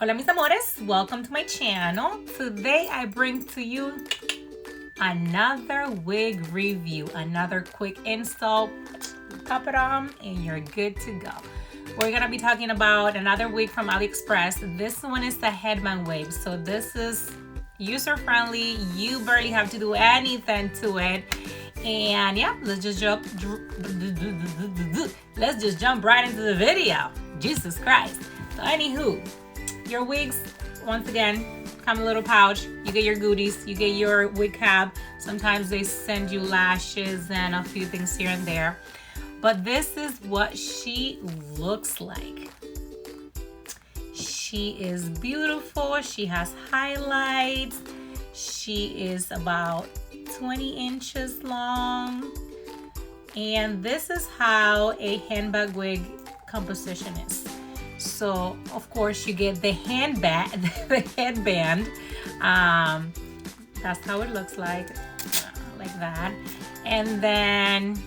Hola Mis Amores, welcome to my channel. Today I bring to you another wig review, another quick install. Pop it on and you're good to go. We're gonna be talking about another wig from Aliexpress. This one is the headband wig. So this is user friendly. You barely have to do anything to it. And yeah, let's just jump right into the video. Jesus Christ. So anywho, your wigs, once again, come in a little pouch. You get your goodies, you get your wig cap. Sometimes they send you lashes and a few things here and there. But this is what she looks like. She is beautiful. She has highlights. She is about 20 inches long. And this is how a handbag wig composition is. So of course you get the headband. That's how it looks like that. And then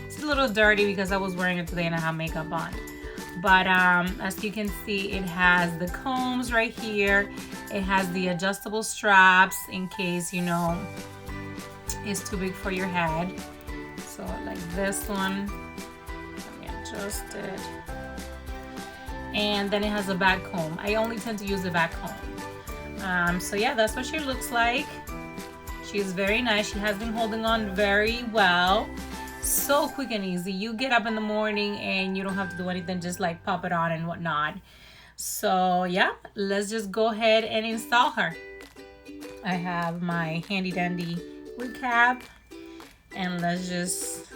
it's a little dirty because I was wearing it today and I have makeup on. But as you can see, it has the combs right here. It has the adjustable straps in case, you know, it's too big for your head. So like this one, let me adjust it. And then it has a back comb. I only tend to use the back comb. So yeah, that's what she looks like. She's very nice. She has been holding on very well. So quick and easy. You get up in the morning and you don't have to do anything, just like pop it on and whatnot. So yeah, let's just go ahead and install her. I have my handy dandy wig cap and let's just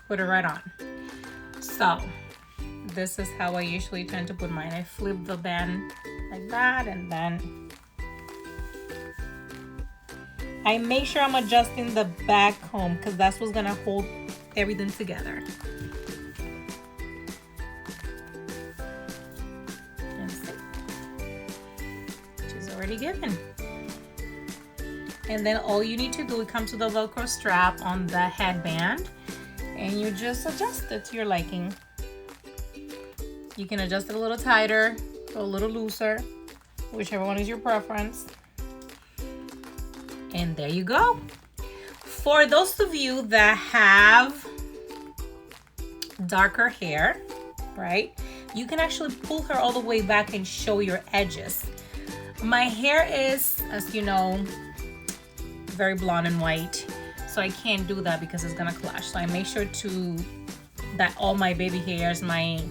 put it right on. So this is how I usually tend to put mine. I flip the band like that and then I make sure I'm adjusting the back comb because that's what's gonna hold everything together. And see, she's already given. And then all you need to do is come to the Velcro strap on the headband and you just adjust it to your liking. You can adjust it a little tighter or a little looser, whichever one is your preference. And there you go. For those of you that have darker hair, right, you can actually pull her all the way back and show your edges. My hair is, as you know, very blonde and white, so I can't do that because it's gonna clash. So I make sure that all my baby hairs, my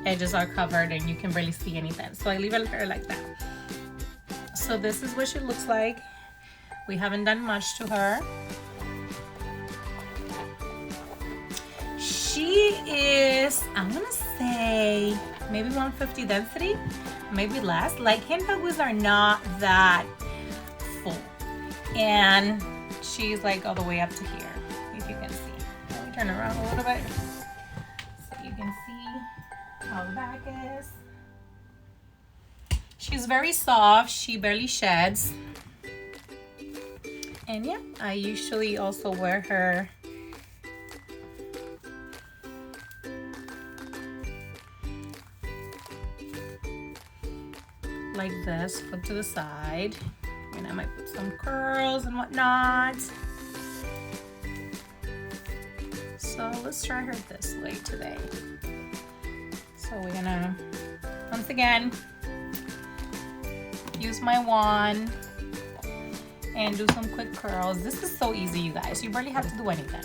edges are covered and you can barely see anything. So I leave her like that. So this is what she looks like. We haven't done much to her. She is, I'm gonna say maybe 150 density, maybe less. Like handbag wigs are not that full. And she's like all the way up to here, if you can see. Let me turn around a little bit so you can see how the back is. She's very soft. She barely sheds. And yeah, I usually also wear her like this, flip to the side. And I might put some curls and whatnot. So let's try her this way today. So we're gonna, once again, use my wand and do some quick curls. This is so easy, you guys. You barely have to do anything.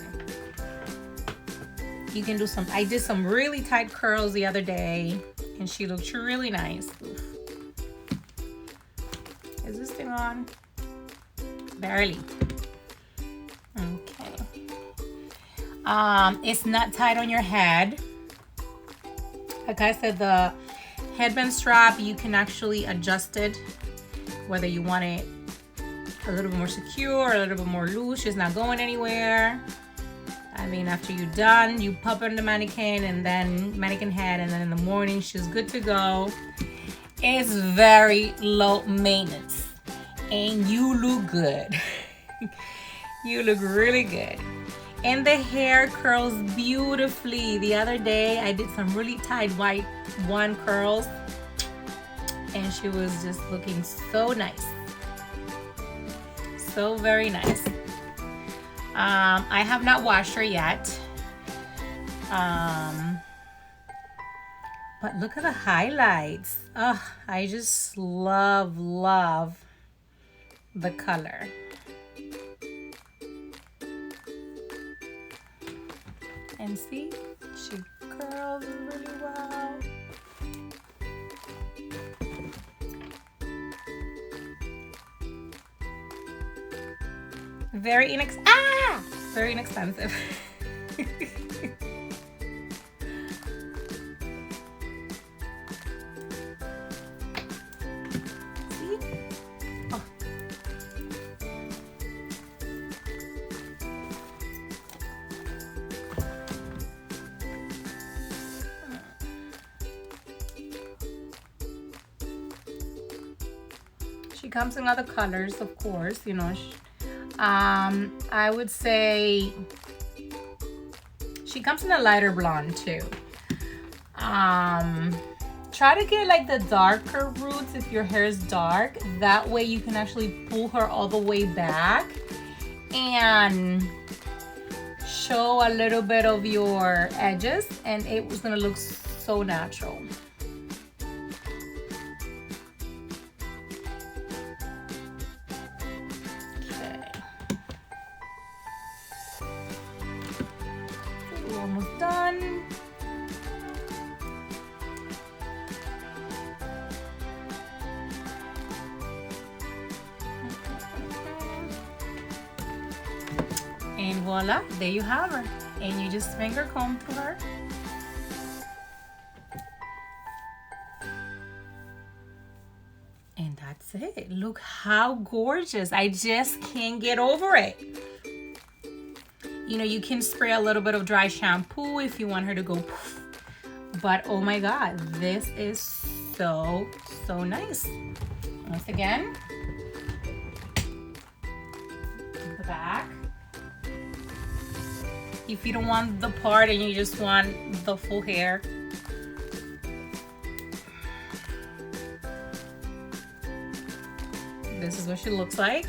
You can do some, I did some really tight curls the other day and she looked really nice. Oof. Is this thing on? Barely. Okay. It's not tight on your head. Like I said, the headband strap, you can actually adjust it, whether you want it a little bit more secure, a little bit more loose. She's not going anywhere. I mean, after you're done, you pop her in the mannequin and then mannequin head, and then in the morning, she's good to go. It's very low maintenance and you look good. You look really good. And the hair curls beautifully. The other day I did some really tight white one curls and she was just looking so nice. So very nice. I have not washed her yet. But look at the highlights. Oh, I just love the color. And see, she curls really well. Very inexpensive. See? Oh. She comes in other colors, of course, you know. I would say she comes in a lighter blonde too. Try to get like the darker roots if your hair is dark. That way you can actually pull her all the way back and show a little bit of your edges, and it was gonna look so natural. Almost done. And voila, there you have her. And you just finger comb through her. And that's it. Look how gorgeous. I just can't get over it. You know, you can spray a little bit of dry shampoo if you want her to go poof. But oh my God, this is so nice. Once again, the back. If you don't want the part and you just want the full hair, this is what she looks like.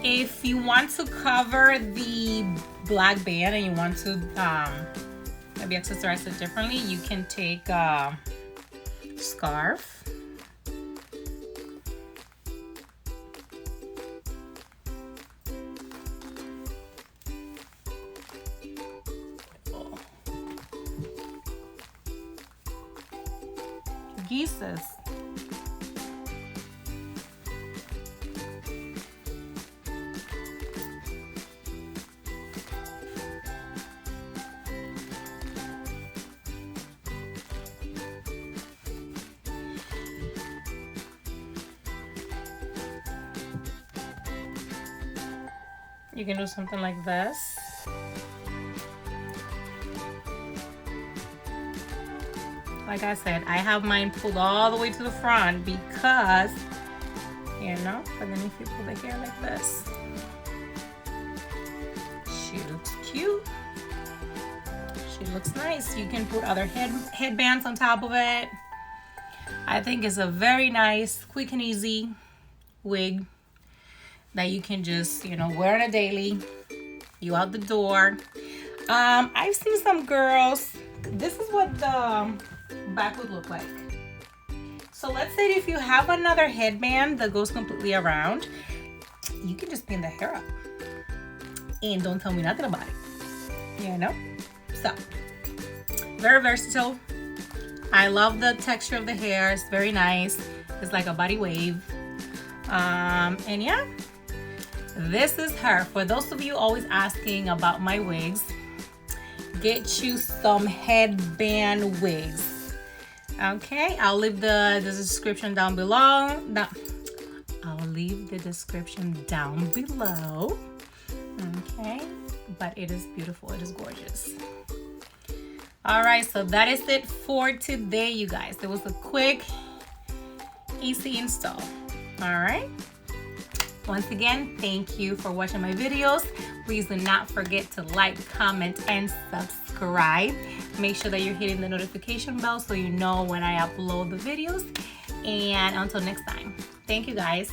If you want to cover the black band and you want to maybe accessorize it differently, you can take a scarf. Jesus. You can do something like this. Like I said, I have mine pulled all the way to the front because, you know, but then if you pull the hair like this, she looks cute. She looks nice. You can put other headbands on top of it. I think it's a very nice, quick and easy wig that you can just, you know, wear on a daily. You out the door. I've seen some girls, this is what the back would look like. So let's say if you have another headband that goes completely around, you can just pin the hair up and don't tell me nothing about it, you know? So, very versatile. I love the texture of the hair. It's very nice. It's like a body wave. And yeah, this is her. For those of you always asking about my wigs, get you some headband wigs. Okay, I'll leave the description down below. I'll leave the description down below. Okay, but it is beautiful. It is gorgeous. All right, so that is it for today, you guys. It was a quick, easy install. All right. Once again, thank you for watching my videos. Please do not forget to like, comment, and subscribe. Make sure that you're hitting the notification bell so you know when I upload the videos. And until next time, thank you guys.